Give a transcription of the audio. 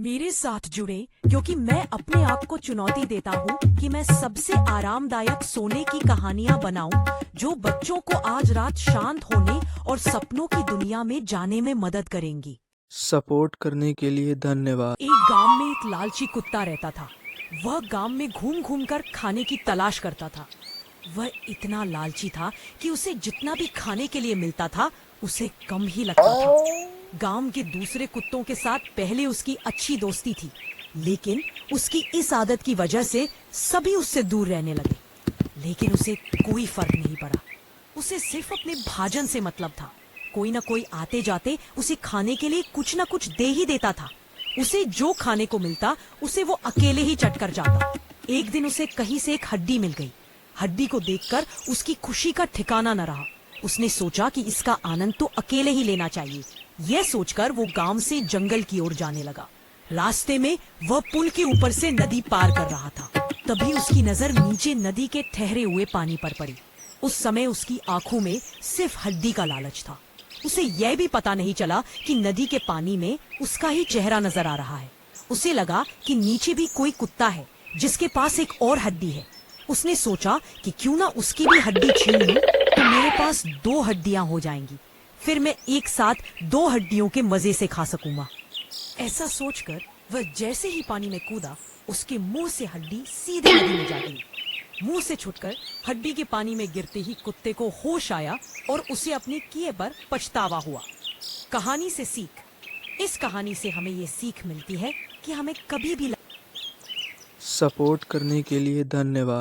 मेरे साथ जुड़े क्योंकि मैं अपने आप को चुनौती देता हूँ कि मैं सबसे आरामदायक सोने की कहानियाँ बनाऊं जो बच्चों को आज रात शांत होने और सपनों की दुनिया में जाने में मदद करेंगी। सपोर्ट करने के लिए धन्यवाद। एक गांव में एक लालची कुत्ता रहता था। वह गांव में घूम घूम कर खाने की तलाश करता था। वह इतना लालची था कि उसे जितना भी खाने के लिए मिलता था उसे कम ही लगता था। गांव के दूसरे कुत्तों के साथ पहले उसकी अच्छी दोस्ती थी, लेकिन उसकी इस आदत की वजह से सभी उससे दूर रहने लगे। लेकिन उसे कोई फर्क नहीं पड़ा। उसे सिर्फ अपने भाजन से मतलब था। कोई ना कोई आते जाते उसे खाने के लिए कुछ ना कुछ दे ही देता था। उसे जो खाने को मिलता उसे वो अकेले ही चट कर जाता। एक दिन उसे कहीं से एक हड्डी मिल गई। हड्डी को देखकर उसकी खुशी का ठिकाना न रहा। उसने सोचा कि इसका आनंद तो अकेले ही लेना चाहिए। यह सोचकर वो गांव से जंगल की ओर जाने लगा। रास्ते में वह पुल के ऊपर से नदी पार कर रहा था। तभी उसकी नजर नीचे नदी के ठहरे हुए पानी पर पड़ी। उस समय उसकी आंखों में सिर्फ हड्डी का लालच था। उसे यह भी पता नहीं चला कि नदी के पानी में उसका ही चेहरा नजर आ रहा है। उसे लगा कि नीचे भी कोई कुत्ता है जिसके पास एक और हड्डी है। उसने सोचा कि क्यों ना उसकी भी हड्डी छीन लूं तो मेरे पास 2 हड्डियां हो जाएंगी। फिर मैं एक साथ 2 हड्डियों के मजे से खा सकूंगा। ऐसा सोचकर वह जैसे ही पानी में कूदा, उसके मुंह से हड्डी सीधे नदी में जा गई। मुंह से छूटकर हड्डी के पानी में गिरते ही कुत्ते को होश आया और उसे अपने किए पर पछतावा हुआ। कहानी से सीख। इस कहानी से हमें ये सीख मिलती है कि हमें कभी भी सपोर्ट करने के लिए धन्यवाद।